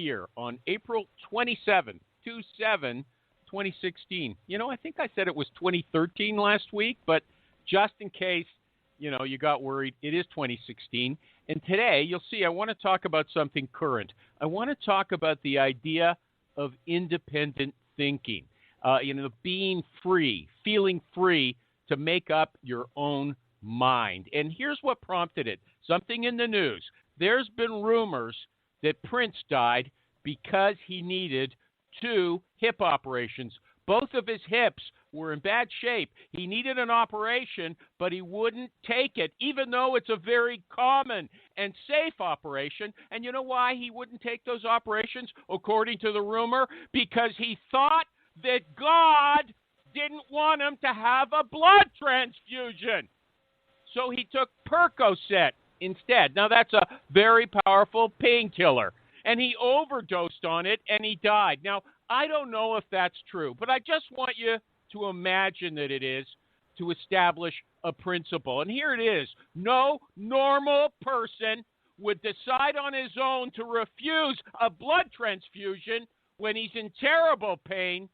here on April 27th, 2016. I think I said it was 2013 last week, but just in case, you got worried, it is 2016. And today, you'll see, I want to talk about something current. I want to talk about the idea of independent thinking, being free, feeling free to make up your own mind. And here's what prompted it. Something in the news. There's been rumors that Prince died because he needed 2 hip operations. Both of his hips were in bad shape. He needed an operation, but he wouldn't take it, even though it's a very common and safe operation. And you know why he wouldn't take those operations, according to the rumor? Because he thought that God didn't want him to have a blood transfusion. So he took Percocet instead. Now, that's a very powerful painkiller. And he overdosed on it, and he died. Now, I don't know if that's true, but I just want you to imagine that it is, to establish a principle. And here it is. No normal person would decide on his own to refuse a blood transfusion when he's in terrible pain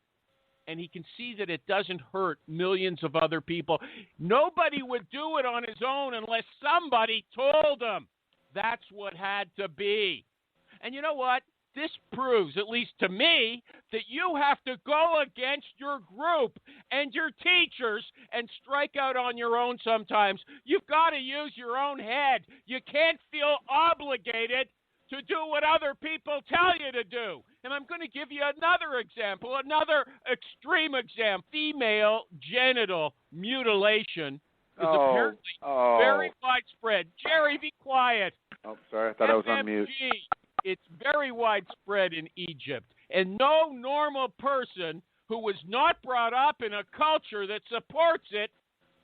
and he can see that it doesn't hurt millions of other people. Nobody would do it on his own unless somebody told him. That's what had to be. And you know what? This proves, at least to me, that you have to go against your group and your teachers and strike out on your own sometimes. You've got to use your own head. You can't feel obligated to do what other people tell you to do. And I'm going to give you another example, another extreme example. Female genital mutilation is apparently very widespread. Jerry, be quiet. Oh, sorry. I thought I was on mute. It's very widespread in Egypt. And no normal person who was not brought up in a culture that supports it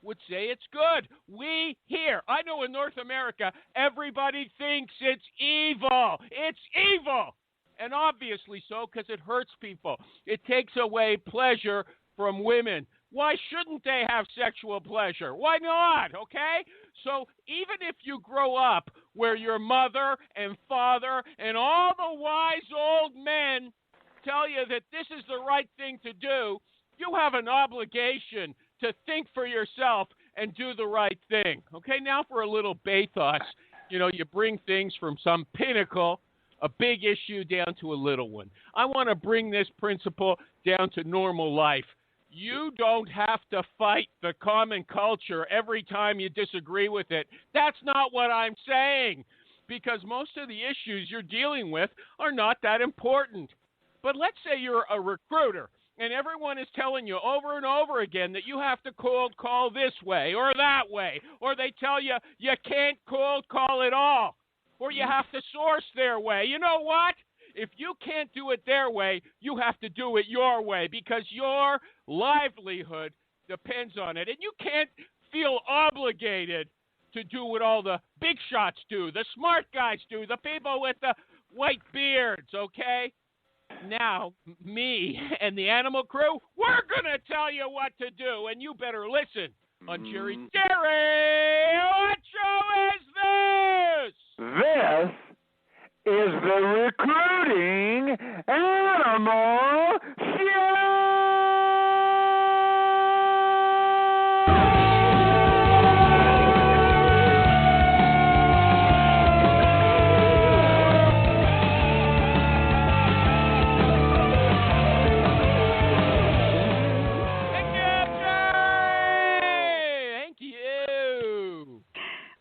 would say it's good. We here, I know in North America, everybody thinks it's evil. It's evil. And obviously so, because it hurts people. It takes away pleasure from women. Why shouldn't they have sexual pleasure? Why not? Okay? So even if you grow up where your mother and father and all the wise old men tell you that this is the right thing to do, you have an obligation to think for yourself and do the right thing. Okay, now for a little bathos. You bring things from some pinnacle, a big issue, down to a little one. I want to bring this principle down to normal life. You don't have to fight the common culture every time you disagree with it. That's not what I'm saying, because most of the issues you're dealing with are not that important. But let's say you're a recruiter, and everyone is telling you over and over again that you have to cold call this way or that way, or they tell you you can't cold call at all, or you have to source their way. You know what? If you can't do it their way, you have to do it your way, because your livelihood depends on it. And you can't feel obligated to do what all the big shots do, the smart guys do, the people with the white beards, okay? Now, me and the Animal Crew, we're going to tell you what to do, and you better listen on Jerry. Jerry, what show is this? This is the Recruiting Animal Show!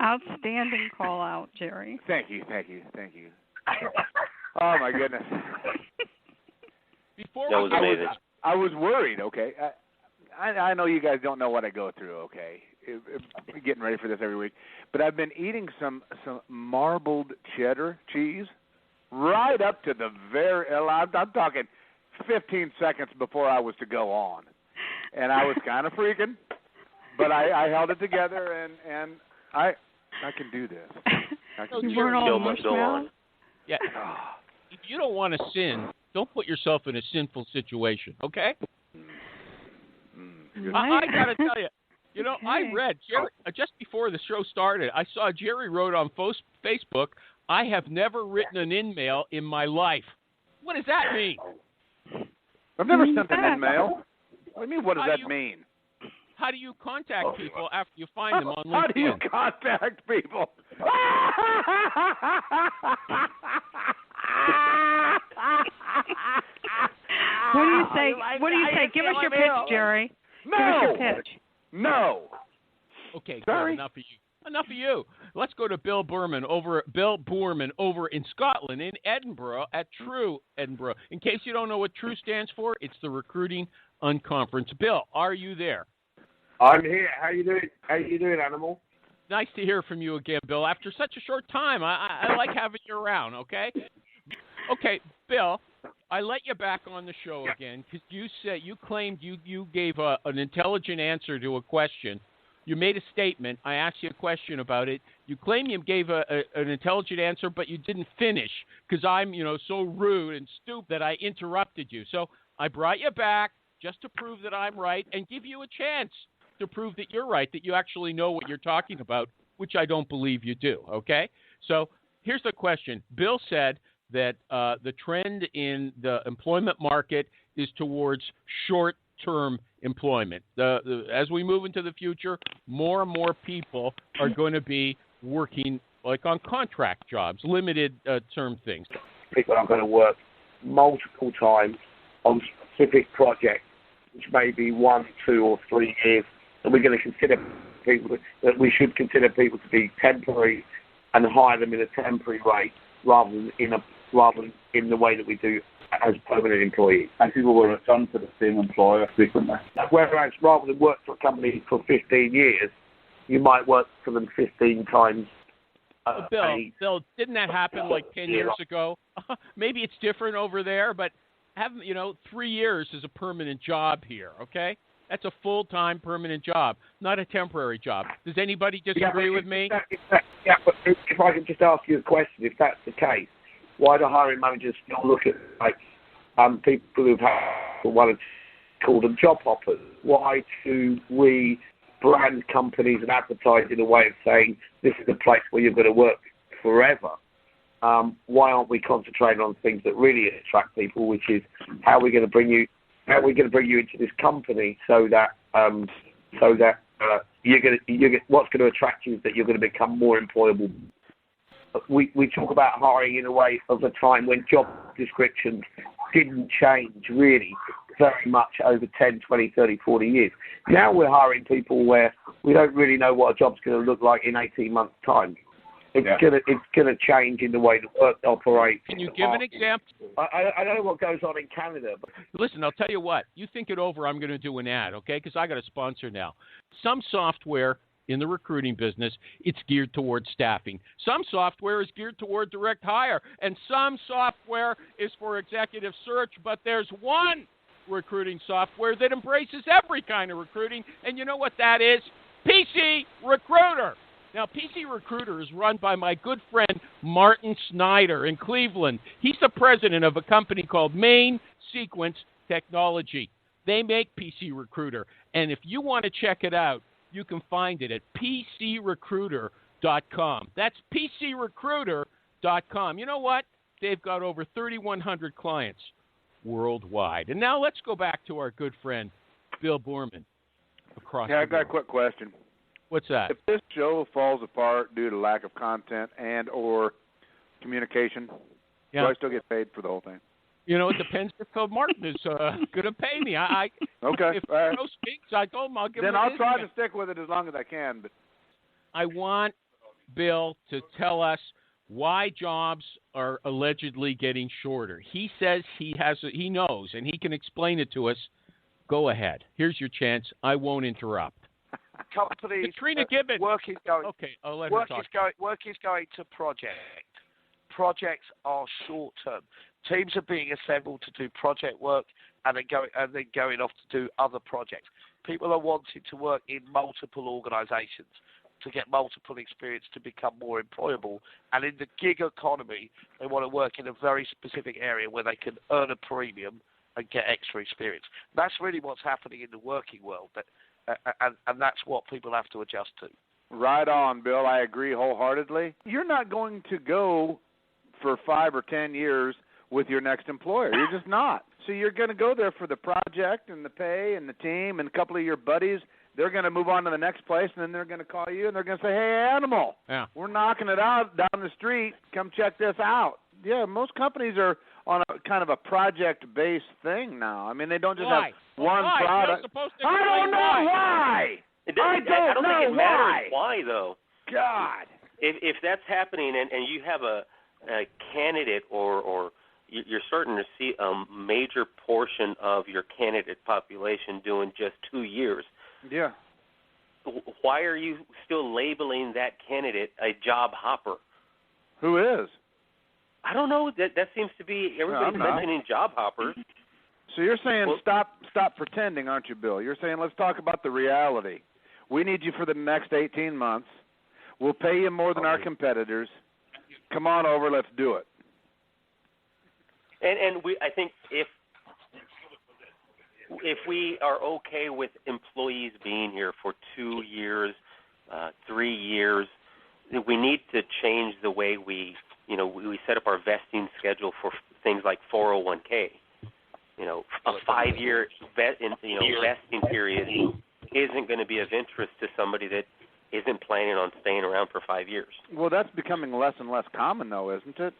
Outstanding call out, Jerry. Thank you. Oh, my goodness. I was worried, okay? I know you guys don't know what I go through, okay? Getting ready for this every week. But I've been eating some marbled cheddar cheese right up to the I'm talking 15 seconds before I was to go on. And I was kind of freaking, but I held it together, and I can do this. You weren't all on. Yeah. If you don't want to sin, don't put yourself in a sinful situation, okay? I got to tell you, okay. I read, Jerry, just before the show started, I saw Jerry wrote on Facebook, I have never written an in-mail in my life. What does that mean? I've never sent an email. What do you mean, what does that mean? How do you contact people after you find them on LinkedIn? How do you contact people? What do you say? What do you say? Give us your pitch, Jerry. No. Give us your pitch. No. Okay, Sorry. good. Enough of you. Let's go to Bill Boorman over in Scotland, in Edinburgh, at True Edinburgh. In case you don't know what True stands for, it's the Recruiting Unconference. Bill, are you there? I'm here. How you doing, Animal? Nice to hear from you again, Bill. After such a short time, I like having you around, okay? Okay, Bill, I let you back on the show again because you claimed you gave an intelligent answer to a question. You made a statement. I asked you a question about it. You claim you gave an intelligent answer, but you didn't finish because I'm, so rude and stupid that I interrupted you. So I brought you back just to prove that I'm right and give you a chance to prove that you're right, that you actually know what you're talking about, which I don't believe you do, okay? So here's the question. Bill said that the trend in the employment market is towards short-term employment. As we move into the future, more and more people are going to be working like on contract jobs, limited term things. People are going to work multiple times on specific projects, which may be 1, 2, or 3 years, and we're going to consider people that we should consider people to be temporary and hire them in a temporary rate rather than in the way that we do as permanent employees. And people will return to the same employer frequently. Whereas rather than work for a company for 15 years, you might work for them 15 times. Bill, didn't that happen like 10 years ago? Maybe it's different over there, but 3 years is a permanent job here, okay? That's a full-time permanent job, not a temporary job. Does anybody disagree with me? Yeah, but if I could just ask you a question, if that's the case, why do hiring managers still look at people who've had call them job hoppers? Why do we brand companies and advertise in a way of saying this is a place where you're going to work forever? Why aren't we concentrating on things that really attract people, which is how we're going to bring you into this company so that what's going to attract you is that you're going to become more employable. We talk about hiring in a way of a time when job descriptions didn't change really very much over 10, 20, 30, 40 years. Now we're hiring people where we don't really know what a job's going to look like in 18 months' time. It's gonna change in the way the work operates. Can you give an example? I don't know what goes on in Canada. But listen, I'll tell you what. You think it over. I'm going to do an ad, okay? Because I got a sponsor now. Some software in the recruiting business, it's geared towards staffing. Some software is geared toward direct hire, and some software is for executive search. But there's one recruiting software that embraces every kind of recruiting, and you know what that is? PC Recruiter. Now, PC Recruiter is run by my good friend Martin Snyder in Cleveland. He's the president of a company called Main Sequence Technology. They make PC Recruiter, and if you want to check it out, you can find it at pcrecruiter.com. That's pcrecruiter.com. You know what? They've got over 3,100 clients worldwide. And now let's go back to our good friend Bill Boorman. I got a quick question. What's that? If this show falls apart due to lack of content and or communication, do I still get paid for the whole thing? It depends if Martin is going to pay me. Okay. If Joe speaks, I told him I'll give him. Then I'll try to stick with it as long as I can. But I want Bill to tell us why jobs are allegedly getting shorter. He says he knows, and he can explain it to us. Go ahead. Here's your chance. I won't interrupt. Companies, Katrina Gibbons. Work is going. Okay, I'll let her talk. Work is going to project. Projects are short term. Teams are being assembled to do project work and then going off to do other projects. People are wanting to work in multiple organisations to get multiple experience to become more employable. And in the gig economy, they want to work in a very specific area where they can earn a premium and get extra experience. That's really what's happening in the working world. And that's what people have to adjust to. Right on, Bill. I agree wholeheartedly. You're not going to go for 5 or 10 years with your next employer. You're just not. So you're going to go there for the project and the pay and the team, and a couple of your buddies. They're going to move on to the next place, and then they're going to call you, and they're going to say, hey, Animal, we're knocking it out down the street. Come check this out. Yeah, most companies are on a kind of a project-based thing now. I mean, they don't just have one product. I don't know why. I don't think it matters why, though. God. If that's happening and you have a candidate or you're starting to see a major portion of your candidate population doing just 2 years, yeah. Why are you still labeling that candidate a job hopper? Who is? I don't know. That seems to be everybody's mentioning job hoppers. So you're saying stop pretending, aren't you, Bill? You're saying let's talk about the reality. We need you for the next 18 months. We'll pay you more than our competitors. Come on over. Let's do it. And I think if we are okay with employees being here for 2 years, 3 years, we need to change the way we set up our vesting schedule for things like 401k. A 5-year vesting period isn't going to be of interest to somebody that isn't planning on staying around for 5 years. Well, that's becoming less and less common, though, isn't it?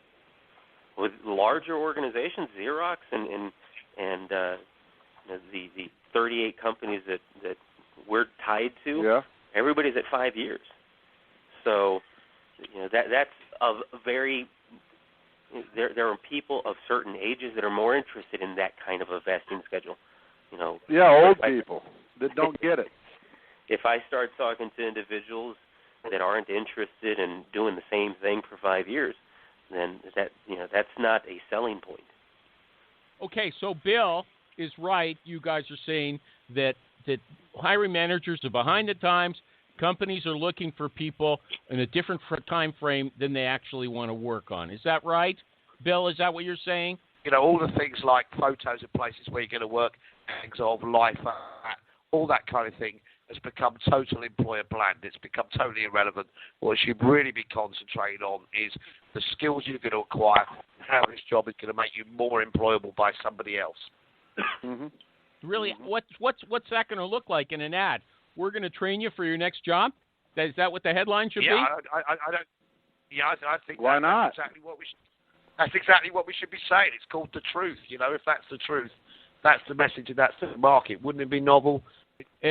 With larger organizations, Xerox and the 38 companies that we're tied to, everybody's at 5 years. So that's a very there are people of certain ages that are more interested in that kind of a vesting schedule. Old people that don't get it. If I start talking to individuals that aren't interested in doing the same thing for 5 years, then that's not a selling point. Okay, so Bill is right. You guys are saying that hiring managers are behind the times. Companies are looking for people in a different time frame than they actually want to work on. Is that right, Bill? Is that what you're saying? All the things like photos of places where you're going to work, things of life, all that kind of thing has become total employer bland. It's become totally irrelevant. What you should really be concentrating on is the skills you're going to acquire, how this job is going to make you more employable by somebody else. Mm-hmm. Really, what's that going to look like in an ad? We're going to train you for your next job? Is that what the headline should be? I think Why not? That's exactly what we should be saying. It's called the truth. If that's the truth, that's the message and that's the market. Wouldn't it be novel?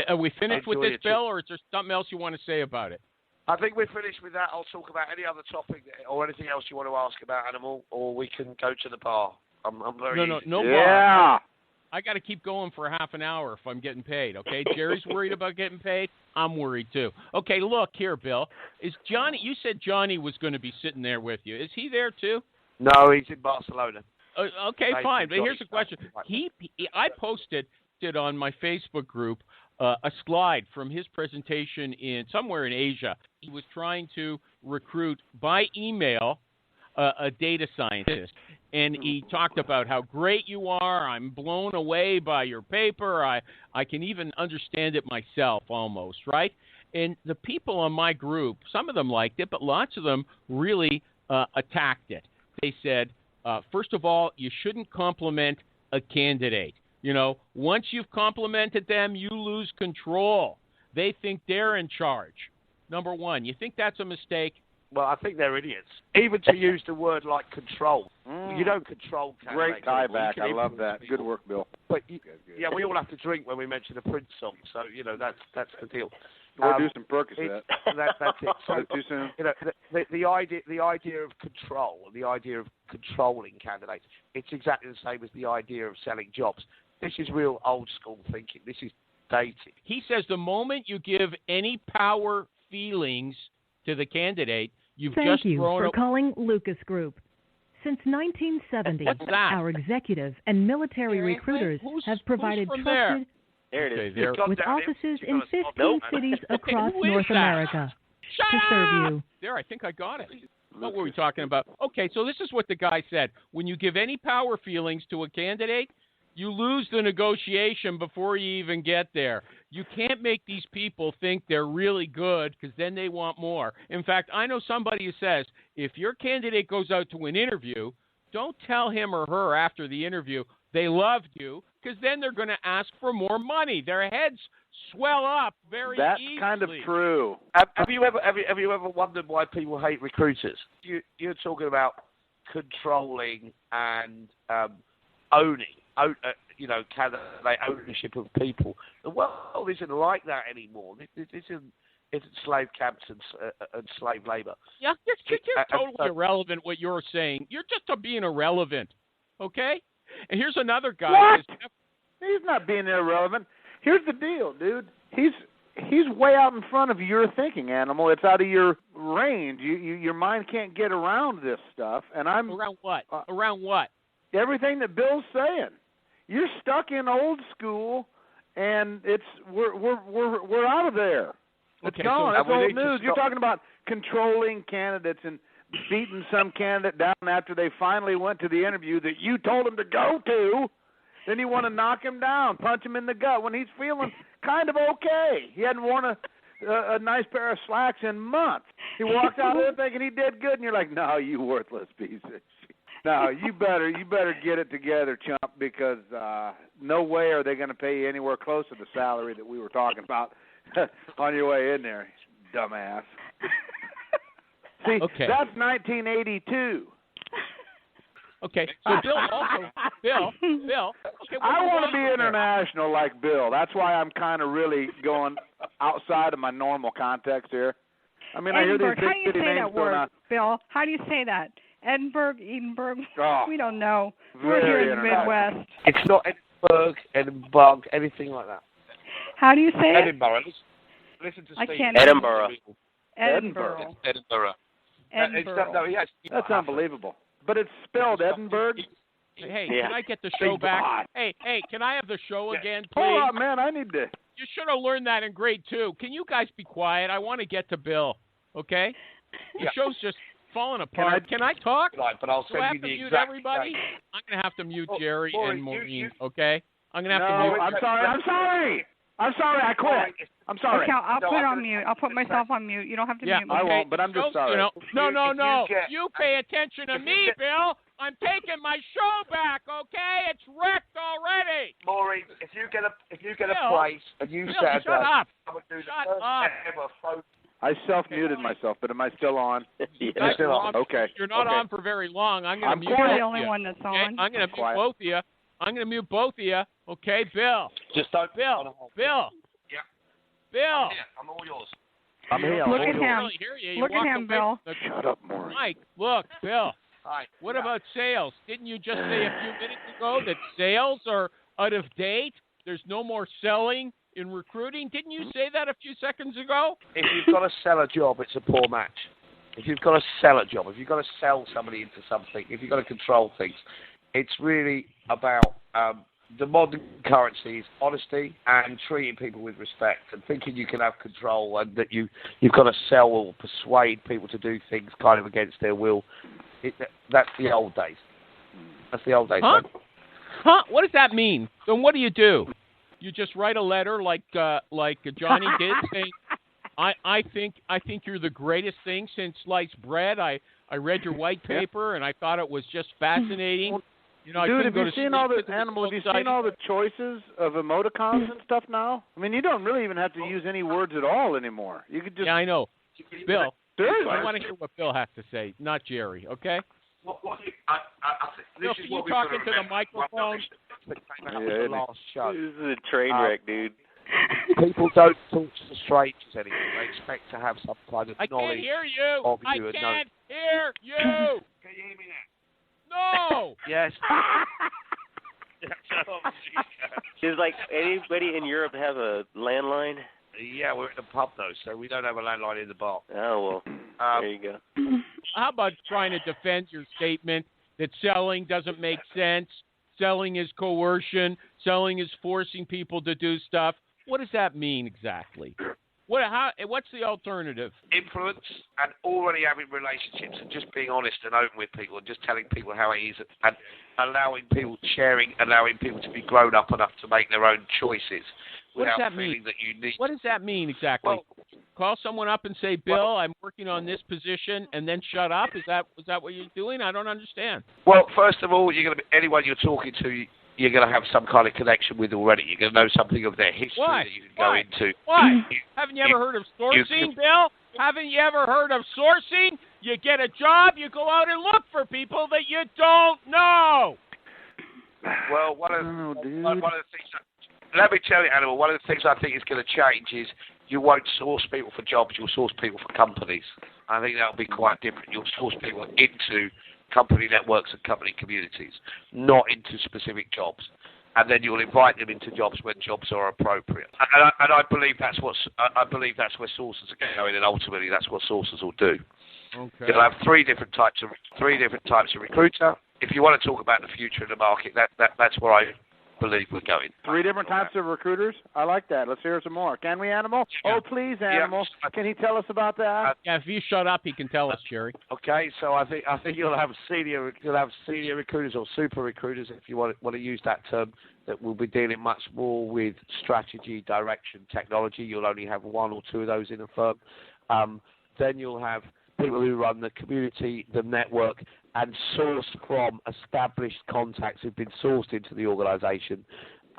Are we finished with this, Bill, or is there something else you want to say about it? I think we're finished with that. I'll talk about any other topic or anything else you want to ask about, Animal, or we can go to the bar. I'm very easy. No bar. I got to keep going for half an hour if I'm getting paid, okay? Jerry's worried about getting paid. I'm worried, too. Okay, look here, Bill. Is Johnny? You said Johnny was going to be sitting there with you. Is he there, too? No, he's in Barcelona. Okay, fine. But here's the question. I posted it on my Facebook group, a slide from his presentation somewhere in Asia. He was trying to recruit by email a data scientist. And he talked about how great you are. I'm blown away by your paper. I can even understand it myself almost, right? And the people on my group, some of them liked it, but lots of them really attacked it. They said, first of all, you shouldn't compliment a candidate. Once you've complimented them, you lose control. They think they're in charge. Number one, you think that's a mistake? Well, I think they're idiots. Even to use the word like control. You don't control candidates. Great tie back. I love that. Good work, Bill. But we all have to drink when we mention a Prince song, so that's the deal. We'll do some Percocet. That's it. So, too soon. The idea of control and the idea of controlling candidates, it's exactly the same as the idea of selling jobs. This is real old school thinking. This is dated. He says the moment you give any power feelings to the candidate, Thank you for calling Lucas Group. Since 1970, our executive and military recruiters have provided trusted there it is. with offices in 15 cities across North America to serve you. There, I think I got it. What were we talking about? Okay, so this is what the guy said. When you give any power feelings to a candidate, you lose the negotiation before you even get there. You can't make these people think they're really good because then they want more. In fact, I know somebody who says if your candidate goes out to an interview, don't tell him or her after the interview they loved you, because then they're going to ask for more money. Their heads swell up very easily. That's kind of true. Have you ever wondered why people hate recruiters? You're talking about controlling and owning, candidate ownership of people. The world isn't like that anymore. It isn't slave camps and slave labor. Yeah, you're totally irrelevant what you're saying. You're just being irrelevant, okay? And here's another guy. What? He's not being irrelevant. Here's the deal, dude. He's way out in front of your thinking, Animal. It's out of your range. Your mind can't get around this stuff. And I'm around what? Around what? Everything that Bill's saying. You're stuck in old school, and we're out of there. It's gone. It's old news. You're talking about controlling candidates and beating some candidate down after they finally went to the interview that you told them to go to. Then you want to knock him down, punch him in the gut when he's feeling kind of okay. He hadn't worn a nice pair of slacks in months. He walked out there thinking he did good, and you're like, no, you worthless piece of shit. No, you better get it together, chump, because no way are they going to pay you anywhere close to the salary that we were talking about on your way in there, dumbass. See, that's 1982. Okay, so Bill. Okay, I want to be international like Bill. That's why I'm kind of really going outside of my normal context here. I mean, Edinburgh. I hear these big city names going on. Bill, how do you say that? Edinburgh. Oh, we don't know. We're here in the Midwest. It's not Edinburgh, anything like that. How do you say Edinburgh. it? Listen to I Steve. can't. Edinburgh. Edinburgh. That's unbelievable. But it's spelled Edinburgh. Hey, can I get the show back? Hey, can I have the show again, please? Hold on, man. I need to. You should have learned that in grade 2. Can you guys be quiet? I want to get to Bill, okay? The show's just falling apart. Can I talk? Right, but I'll send Do I have you to the mute exact everybody? date. I'm going to have to mute Jerry and Maureen, you, okay? I'm going to have to mute. I'm sorry. I quit. I'm sorry. Okay, I'll put on mute. I'll put myself on mute. You don't have to mute me. I won't, but I'm just sorry. No. You pay attention to me, Bill. I'm taking my show back, okay? It's wrecked already. Maureen, if you get a place and you said shut up. Shut up. I self-muted myself, but am I still on? You're still on. Okay. You're not on for very long. I'm going to mute You're the only one that's on. Okay? I'm going to mute both of you. I'm going to mute both of you. Okay, Bill. Just don't. Bill. Yeah. Bill. I'm all yours. I'm here. Look at him. Really hear you. Look at him, Bill. Shut up, Maureen. Mike, look, Bill. Hi. What about sales? Didn't you just say a few minutes ago that sales are out of date? There's no more selling in recruiting. Didn't you say that a few seconds ago? If you've got to sell a job, it's a poor match. If you've got to sell a job, if you've got to sell somebody into something, if you've got to control things, it's really about the modern currency is honesty and treating people with respect and thinking you can have control and that you've got to sell or persuade people to do things kind of against their will. That's the old days. That's the old days. Huh? What does that mean? Then what do? You just write a letter like Johnny did saying, I think you're the greatest thing since sliced bread. I read your white paper and I thought it was just fascinating. You know, dude, have you seen all the animals? Have you seen all the choices of emoticons and stuff now? I mean, you don't really even have to use any words at all anymore. You could just. Yeah, I know. Bill, seriously? I want to hear what Bill has to say, not Jerry. Okay? Bill, can you talk into the microphone? This is a train wreck, dude. People don't talk to strangers anymore. They expect to have some kind of knowledge. I can't hear you. I can't hear you. Can you hear me now? No. Yes. Does anybody in Europe have a landline? Yeah, we're in a pub though, so we don't have a landline in the bar. Oh well, there you go. How about trying to defend your statement that selling doesn't make sense? Selling is coercion. Selling is forcing people to do stuff. What does that mean exactly? What's the alternative? Influence and already having relationships and just being honest and open with people and just telling people how it is and allowing people to be grown up enough to make their own choices without feeling that you need. What does that mean exactly? Well, call someone up and say, Bill, I'm working on this position, and then shut up? Is that what you're doing? I don't understand. Well, first of all, anyone you're talking to, you're going to have some kind of connection with already. You're going to know something of their history that you can go into. Why? Haven't you ever heard of sourcing, Bill? Haven't you ever heard of sourcing? You get a job, you go out and look for people that you don't know. Well, one of the things, let me tell you, Animal, one of the things I think is going to change is you won't source people for jobs, you'll source people for companies. I think that'll be quite different. You'll source people into company networks and company communities, not into specific jobs. And then you'll invite them into jobs when jobs are appropriate. And I believe that's where sources are going, and ultimately that's what sources will do. Okay. You'll have three different types of recruiter. If you want to talk about the future of the market, that's where I believe we're going. 3 different types of recruiters? I like that. Let's hear some more. Can we, Animal? Yeah. Oh, please, Animal. Yeah. Can he tell us about that? Yeah, if you shut up, he can tell us, Jerry. Okay, so I think you'll have senior recruiters or super recruiters, if you want to use that term, that will be dealing much more with strategy, direction, technology. You'll only have 1 or 2 of those in a firm. Then you'll have people who run the community, the network, and source from established contacts who've been sourced into the organisation,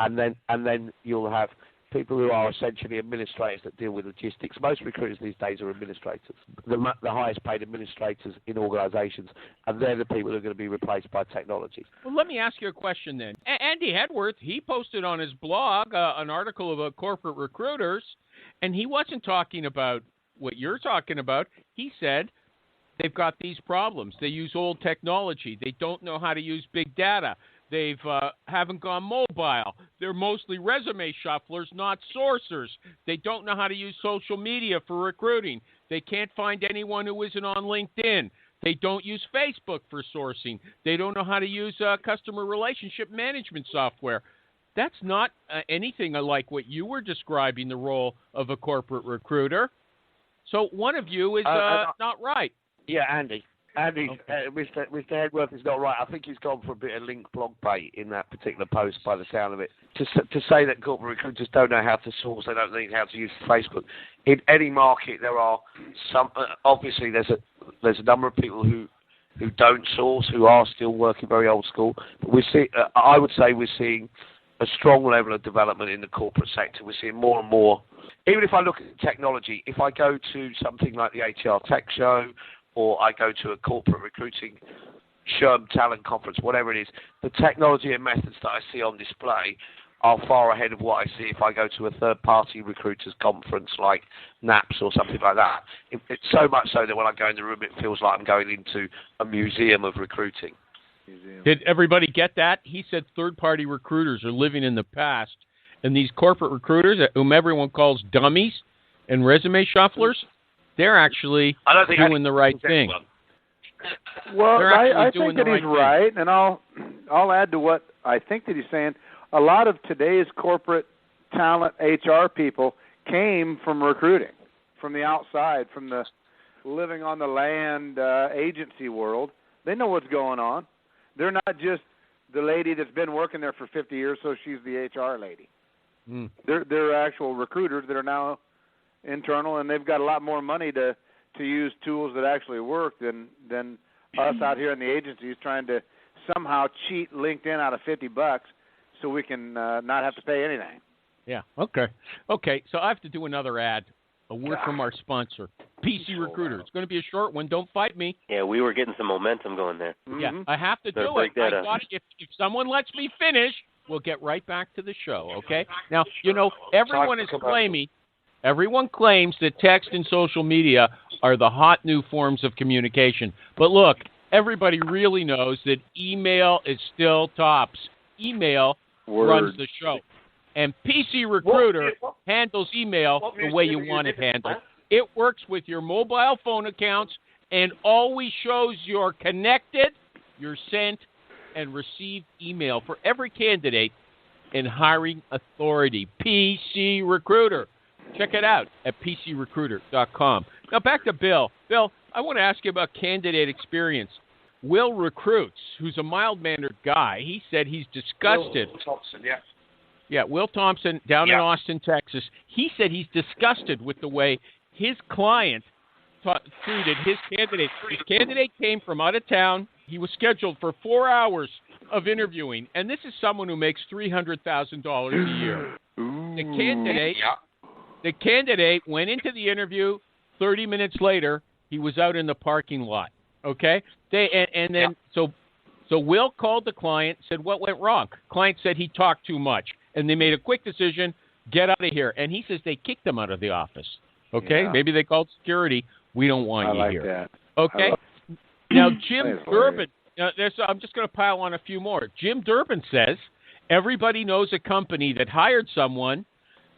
and then you'll have people who are essentially administrators that deal with logistics. Most recruiters these days are administrators, the highest paid administrators in organisations, and they're the people who are going to be replaced by technology. Well, let me ask you a question then. Andy Hedworth, he posted on his blog an article about corporate recruiters, and he wasn't talking about what you're talking about. He said they've got these problems. They use old technology. They don't know how to use big data. They've haven't gone mobile. They're mostly resume shufflers, not sourcers. They don't know how to use social media for recruiting. They can't find anyone who isn't on LinkedIn. They don't use Facebook for sourcing. They don't know how to use customer relationship management software. That's not anything like what you were describing, the role of a corporate recruiter. So one of you is not right. Yeah, Andy. Mr. Hedworth is not right. I think he's gone for a bit of link blog bait in that particular post by the sound of it. To say that corporate recruiters don't know how to source, they don't know how to use Facebook. In any market, there are some. Obviously, there's a number of people who don't source, who are still working very old school. But I would say we're seeing a strong level of development in the corporate sector. We're seeing more and more. Even if I look at technology, if I go to something like the HR Tech Show, or I go to a corporate recruiting SHRM talent conference, whatever it is, the technology and methods that I see on display are far ahead of what I see if I go to a third-party recruiters conference like NAPS or something like that. It's so much so that when I go in the room, it feels like I'm going into a museum of recruiting. Did everybody get that? He said third-party recruiters are living in the past, and these corporate recruiters, whom everyone calls dummies and resume shufflers, they're actually doing the right thing. Well, I think that he's right, and I'll add to what I think that he's saying. A lot of today's corporate talent HR people came from recruiting, from the outside, from the living on the land agency world. They know what's going on. They're not just the lady that's been working there for 50 years, so she's the HR lady. Mm. They're actual recruiters that are now internal, and they've got a lot more money to use tools that actually work than us out here in the agencies trying to somehow cheat LinkedIn out of $50 so we can not have to pay anything. Yeah. Okay. So I have to do another ad. A word from our sponsor, PC Recruiter. It's going to be a short one. Don't fight me. Yeah, we were getting some momentum going there. Mm-hmm. Yeah, I have to do it. If someone lets me finish, we'll get right back to the show. Okay. Now, everyone claims that text and social media are the hot new forms of communication. But look, everybody really knows that email is still tops. Email runs the show. And PC Recruiter handles email the way you want it handled. It works with your mobile phone accounts and always shows you're connected, you're sent, and received email for every candidate in hiring authority. PC Recruiter. Check it out at PCRecruiter.com. Now back to Bill. Bill, I want to ask you about candidate experience. Will Recruits, who's a mild-mannered guy, he said he's disgusted. Will Thompson, yeah. Yeah, Will Thompson down in Austin, Texas. He said he's disgusted with the way his client treated his candidate. His candidate came from out of town. He was scheduled for 4 hours of interviewing, and this is someone who makes $300,000 a year. The candidate went into the interview. 30 minutes later, he was out in the parking lot. Okay, So Will called the client, said, what went wrong? Client said he talked too much, and they made a quick decision, get out of here. And he says they kicked him out of the office. Okay, maybe they called security. We don't want you here. That. Okay, now Jim Durbin, I'm just going to pile on a few more. Jim Durbin says everybody knows a company that hired someone,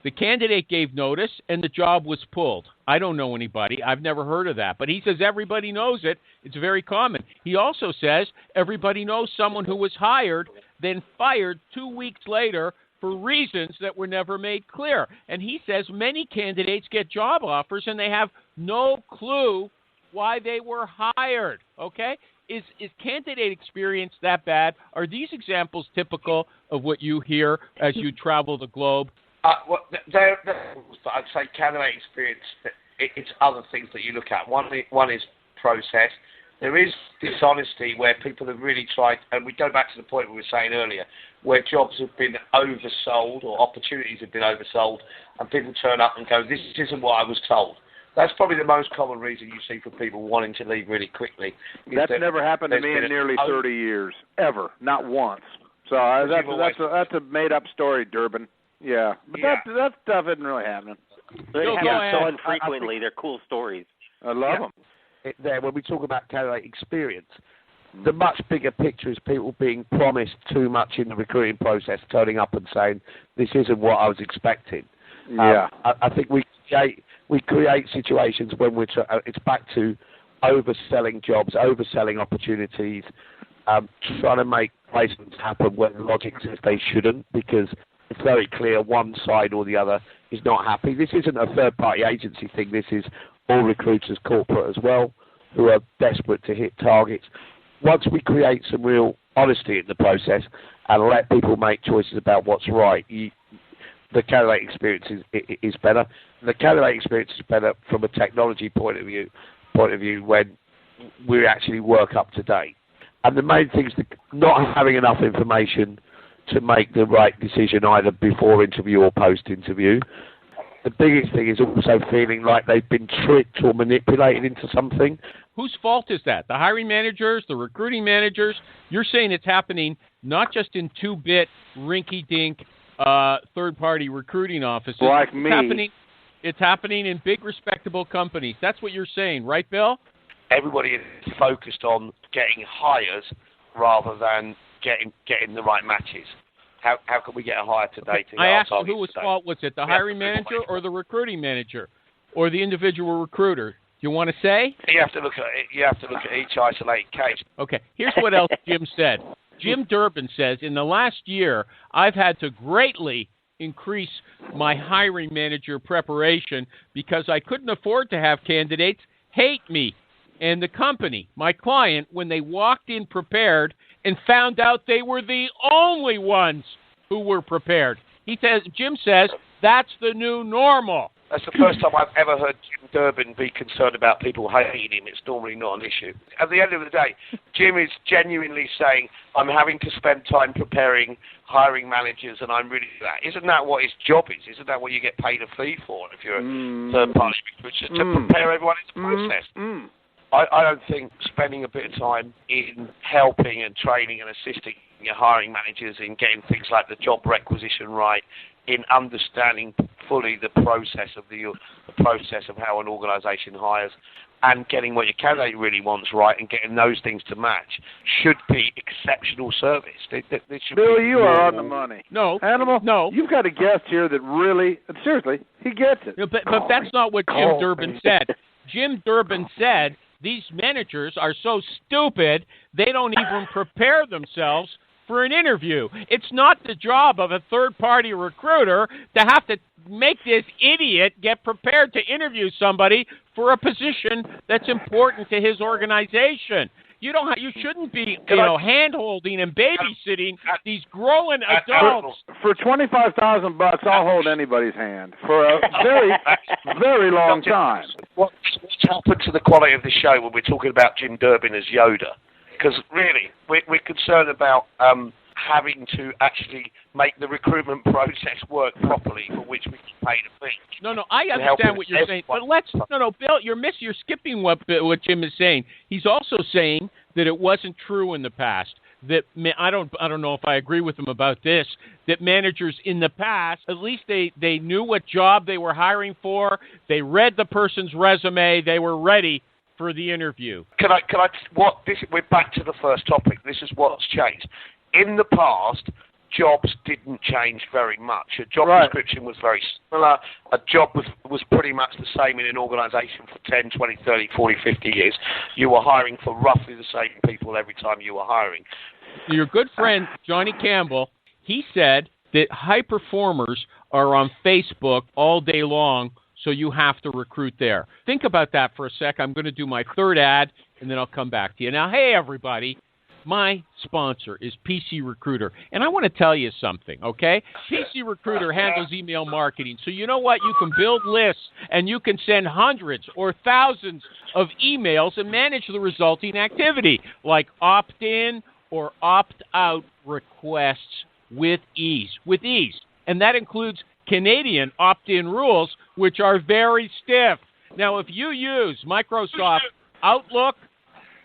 the candidate gave notice, and the job was pulled. I don't know anybody. I've never heard of that. But he says everybody knows it. It's very common. He also says everybody knows someone who was hired, then fired 2 weeks later for reasons that were never made clear. And he says many candidates get job offers and they have no clue why they were hired. Okay? Is candidate experience that bad? Are these examples typical of what you hear as you travel the globe? I'd say candidate experience, it's other things that you look at. One is process. There is dishonesty where people have really tried, and we go back to the point we were saying earlier, where jobs have been oversold or opportunities have been oversold, and people turn up and go, this isn't what I was told. That's probably the most common reason you see for people wanting to leave really quickly. That's never happened to me in nearly 30 years, ever, not once. So that's a made-up story, Durbin. Yeah, but that stuff isn't really happening. They happen so infrequently. They're cool stories. I love them. When we talk about candidate experience, the much bigger picture is people being promised too much in the recruiting process, turning up and saying, this isn't what I was expecting. Yeah. I think we create situations when it's back to overselling jobs, overselling opportunities, trying to make placements happen when logic says they shouldn't, because it's very clear one side or the other is not happy. This isn't a third-party agency thing. This is all recruiters, corporate as well, who are desperate to hit targets. Once we create some real honesty in the process and let people make choices about what's right, the candidate experience is better. The candidate experience is better from a technology point of view when we actually work up to date. And the main thing is not having enough information to make the right decision either before interview or post-interview. The biggest thing is also feeling like they've been tricked or manipulated into something. Whose fault is that? The hiring managers, the recruiting managers? You're saying it's happening not just in two-bit, rinky-dink, third-party recruiting offices. Like me. It's happening in big, respectable companies. That's what you're saying, right, Bill? Everybody is focused on getting hires rather than getting the right matches. How can we get a hire today? I asked you whose fault was it, the hiring manager or the recruiting manager or the individual recruiter? Do you want to say? You have to look at each isolated case. Okay. Here's what else Jim said. Jim Durbin says, in the last year, I've had to greatly increase my hiring manager preparation because I couldn't afford to have candidates hate me and the company, my client, when they walked in prepared and found out they were the only ones who were prepared. Jim says, that's the new normal. That's the first time I've ever heard Jim Durbin be concerned about people hating him. It's normally not an issue. At the end of the day, Jim is genuinely saying, I'm having to spend time preparing hiring managers, and I'm really that. Isn't that what his job is? Isn't that what you get paid a fee for if you're a third-party recruiter? To prepare everyone in the process. I don't think spending a bit of time in helping and training and assisting your hiring managers in getting things like the job requisition right, in understanding fully the process of how an organisation hires, and getting what your candidate really wants right and getting those things to match should be exceptional service. Bill, you are on the money. No. Animal? No. You've got a guest here that really, seriously, he gets it. No, but that's not what Jim Durbin said. Jim Durbin said these managers are so stupid they don't even prepare themselves for an interview. It's not the job of a third-party recruiter to have to make this idiot get prepared to interview somebody for a position that's important to his organization. You shouldn't be, hand-holding and babysitting these growing adults. For $25,000, I'll hold anybody's hand for a very, very long time. What's happened to the quality of the show when we're talking about Jim Durbin as Yoda? Because really, we're concerned about having to actually make the recruitment process work properly, for which we can pay the fee. No, I understand what you're saying, but Bill, you're skipping what Jim is saying. He's also saying that it wasn't true in the past. That I don't know if I agree with him about this. That managers in the past, at least they knew what job they were hiring for. They read the person's resume. They were ready for the interview. We're back to the first topic. This is what's changed. In the past, jobs didn't change very much. A job description was very similar. A job was pretty much the same in an organisation for 10, 20, 30, 40, 50 years. You were hiring for roughly the same people every time you were hiring. Your good friend, Johnny Campbell, he said that high performers are on Facebook all day long, so you have to recruit there. Think about that for a sec. I'm going to do my third ad, and then I'll come back to you. Now, hey, everybody. My sponsor is PC Recruiter, and I want to tell you something, okay? PC Recruiter handles email marketing, so you know what? You can build lists, and you can send hundreds or thousands of emails and manage the resulting activity, like opt-in or opt-out requests with ease. And that includes Canadian opt-in rules, which are very stiff. Now, if you use Microsoft Outlook,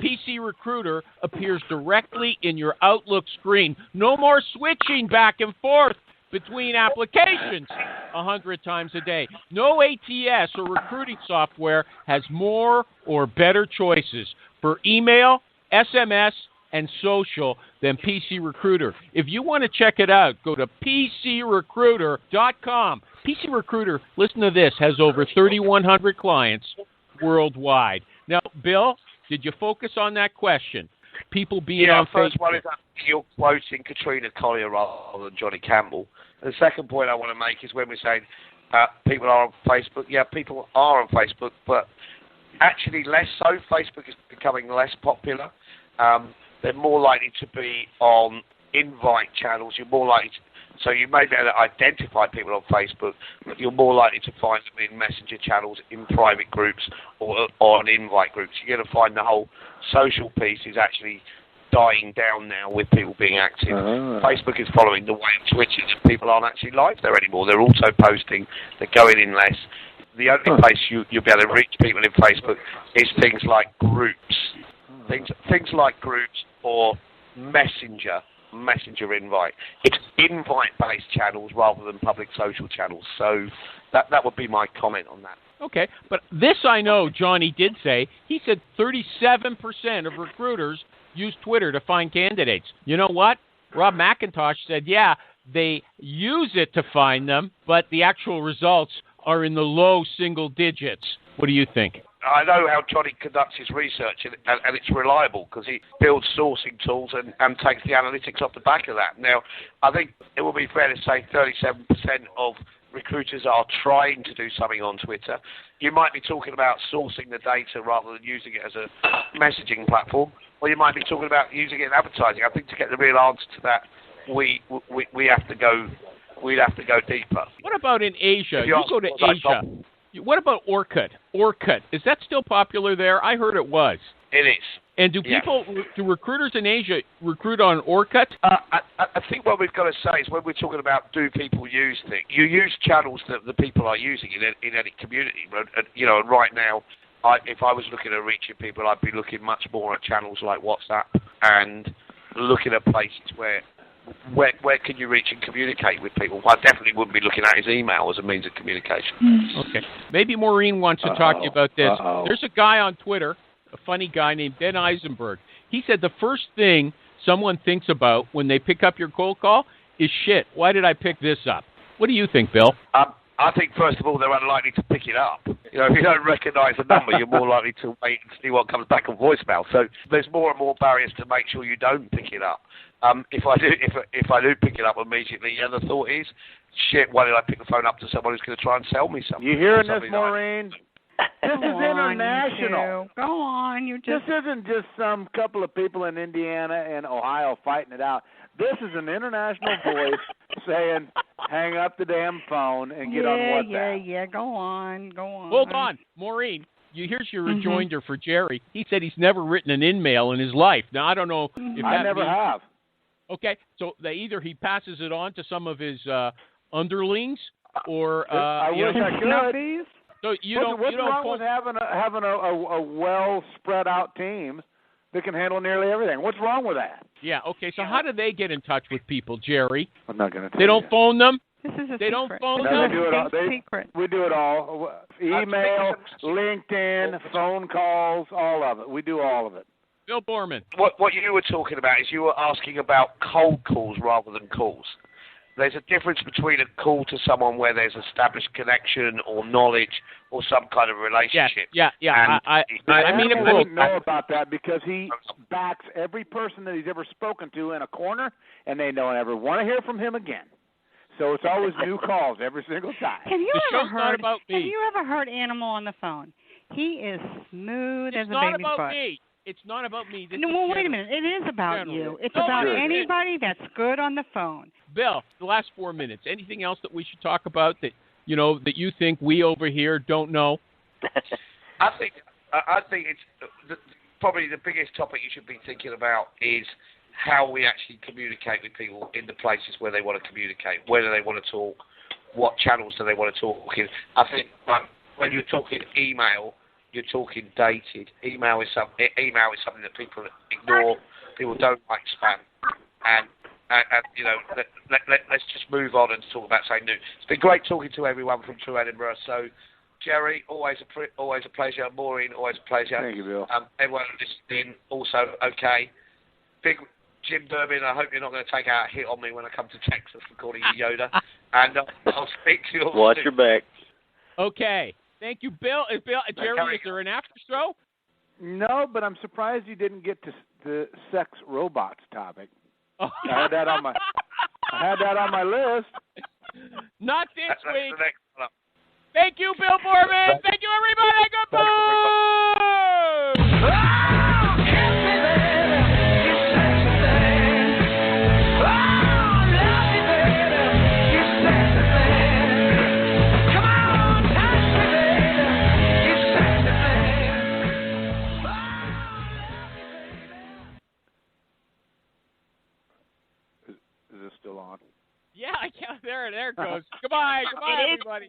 PC Recruiter appears directly in your Outlook screen. No more switching back and forth between applications 100 times a day. No ATS or recruiting software has more or better choices for email, SMS, and social than PC Recruiter. If you want to check it out, go to PCRecruiter.com. PC Recruiter, listen to this, has over 3,100 clients worldwide. Now, Bill, did you focus on that question? People being on Facebook. First one is that you're quoting Katrina Collier rather than Johnny Campbell. And the second point I want to make is when we're saying people are on Facebook. Yeah, people are on Facebook, but actually less so. Facebook is becoming less popular. They're more likely to be on invite channels. You're more likely to, so you may be able to identify people on Facebook, but you're more likely to find them in messenger channels, in private groups, or on invite groups. You're going to find the whole social piece is actually dying down now with people being active. Facebook is following the way of Twitter, that people aren't actually live there anymore. They're also posting, they're going in less. The only place you'll be able to reach people in Facebook is things like groups. Things like groups or messenger invite. It's invite-based channels rather than public social channels. So that would be my comment on that. Okay, but this I know Johnny did say. He said 37% of recruiters use Twitter to find candidates. You know what? Rob McIntosh said, yeah, they use it to find them, but the actual results are in the low single digits. What do you think? I know how Johnny conducts his research, and it's reliable because he builds sourcing tools and takes the analytics off the back of that. Now, I think it would be fair to say 37% of recruiters are trying to do something on Twitter. You might be talking about sourcing the data rather than using it as a messaging platform, or you might be talking about using it in advertising. I think to get the real answer to that, we have to go. We'd have to go deeper. What about in Asia? You go to Asia. What about Orkut? Is that still popular there? I heard it was. It is. And do recruiters in Asia recruit on Orkut? I think what we've got to say is when we're talking about do people use things, you use channels that the people are using in any community. And right now, if I was looking at reaching people, I'd be looking much more at channels like WhatsApp and looking at places where can you reach and communicate with people? I definitely wouldn't be looking at his email as a means of communication. Okay. Maybe Maureen wants to talk to you about this. There's a guy on Twitter, a funny guy named Ben Eisenberg. He said the first thing someone thinks about when they pick up your cold call is, shit, why did I pick this up? What do you think, Bill? I think, first of all, they're unlikely to pick it up. If you don't recognise the number, you're more likely to wait and see what comes back on voicemail. So there's more and more barriers to make sure you don't pick it up. If I do pick it up immediately, the thought is, shit, why did I pick the phone up to someone who's going to try and sell me something? You hearing this, Maureen? This is international. Go on, you just. This isn't just some couple of people in Indiana and Ohio fighting it out. This is an international voice saying, "Hang up the damn phone and get on WhatsApp." Yeah. Go on. Hold on, Maureen. Here's your rejoinder for Jerry. He said he's never written an in-mail in his life. Now, I don't know if I never have. Okay, so either he passes it on to some of his underlings, or I wish I could. So What's wrong with having a well spread out team that can handle nearly everything? What's wrong with that? Yeah. Okay. So how do they get in touch with people, Jerry? I'm not going to. They don't phone them. This is a they secret. don't phone no, them. They do it all. Secret. We do it all. Email, LinkedIn, phone calls, all of it. We do all of it. Bill Boorman. What you were talking about is you were asking about cold calls rather than calls. There's a difference between a call to someone where there's established connection or knowledge or some kind of relationship. Yeah. I mean, I wouldn't know about that because he backs every person that he's ever spoken to in a corner, and they don't ever want to hear from him again. So it's always new calls every single time. Have you ever heard Animal on the phone? He is smooth as a baby's butt. It's not about me. It's not about me. Wait a minute. It is about you. It's about anybody that's good on the phone. Bill, the last 4 minutes. Anything else that we should talk about that you think we over here don't know? I think it's probably the biggest topic you should be thinking about is how we actually communicate with people in the places where they want to communicate, whether they want to talk, what channels do they want to talk in. I think when you're talking email, you're talking dated. Email is something that people ignore. People don't like spam, and let's just move on and talk about something new. It's been great talking to everyone from True Edinburgh. So, Jerry, always a pleasure. Maureen, always a pleasure. Thank you, Bill. Everyone listening, also okay. Big Jim Durbin, I hope you're not going to take out a hit on me when I come to Texas for calling you Yoda. And I'll speak to you all Watch soon. your back. Okay. Thank you, Bill. Jerry, is there an after show? No, but I'm surprised you didn't get to the sex robots topic. I had that on my list. Not this week. The next one up. Thank you, Bill Boorman. Thank you, everybody. Goodbye. Is this still on? Yeah, there it goes. Goodbye, everybody.